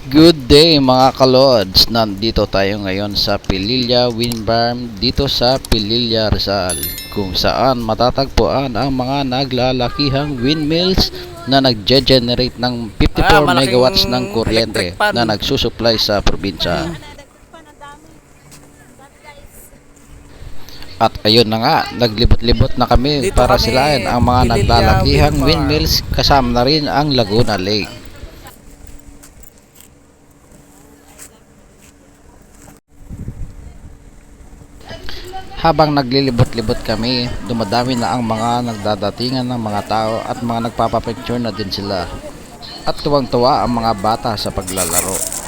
Good day mga kalods, nandito tayo ngayon sa Pililla Wind Farm dito sa Pililla Rizal, kung saan matatagpuan ang mga naglalakihang windmills na nagge-generate ng 54 megawatts ng kuryente na nagsusupply sa probinsya. At ayun na nga, naglibot-libot na kami Dito para kami, silayan ang mga Pililla naglalakihang Wind Farm. windmills, kasama na rin ang Laguna Lake. Habang naglilibot-libot kami, dumadami na ang mga nagdadatingan ng mga tao at mga nagpapapicture na din sila. At tuwang-tuwa ang mga bata sa paglalaro.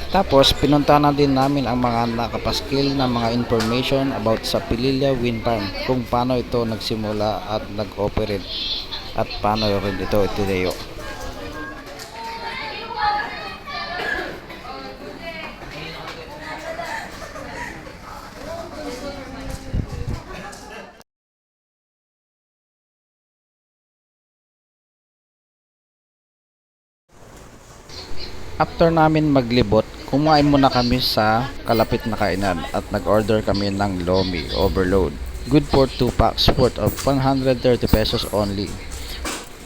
Tapos pinunta na din namin ang mga nakapaskil na mga information about sa Pililla Wind Farm, kung paano ito nagsimula at nag-operate at paano rin ito itinayo. After namin maglibot, kumain muna kami sa kalapit na kainan at nag-order kami ng Lomi Overload. Good for 2 packs worth of 130 pesos only.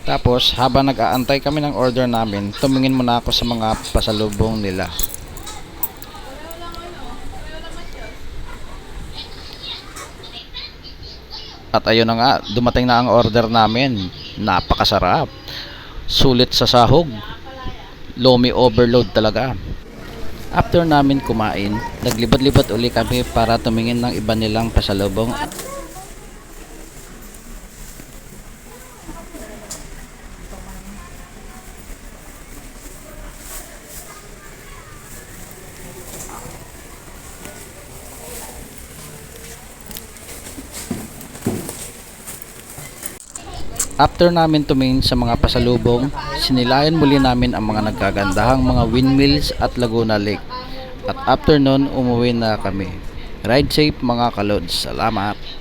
Tapos habang nag-aantay kami ng order namin, tumingin muna ako sa mga pasalubong nila. At ayun na nga, dumating na ang order namin. Napakasarap. Sulit sa sahog. Lomi Overload talaga. After namin kumain, naglibot-libot uli kami para tumingin ng iba nilang pasalubong. After namin tumingin sa mga pasalubong, sinilayan muli namin ang mga nagkagandahang mga windmills at Laguna Lake. At after nun, umuwi na kami. Ride safe mga kalods. Salamat!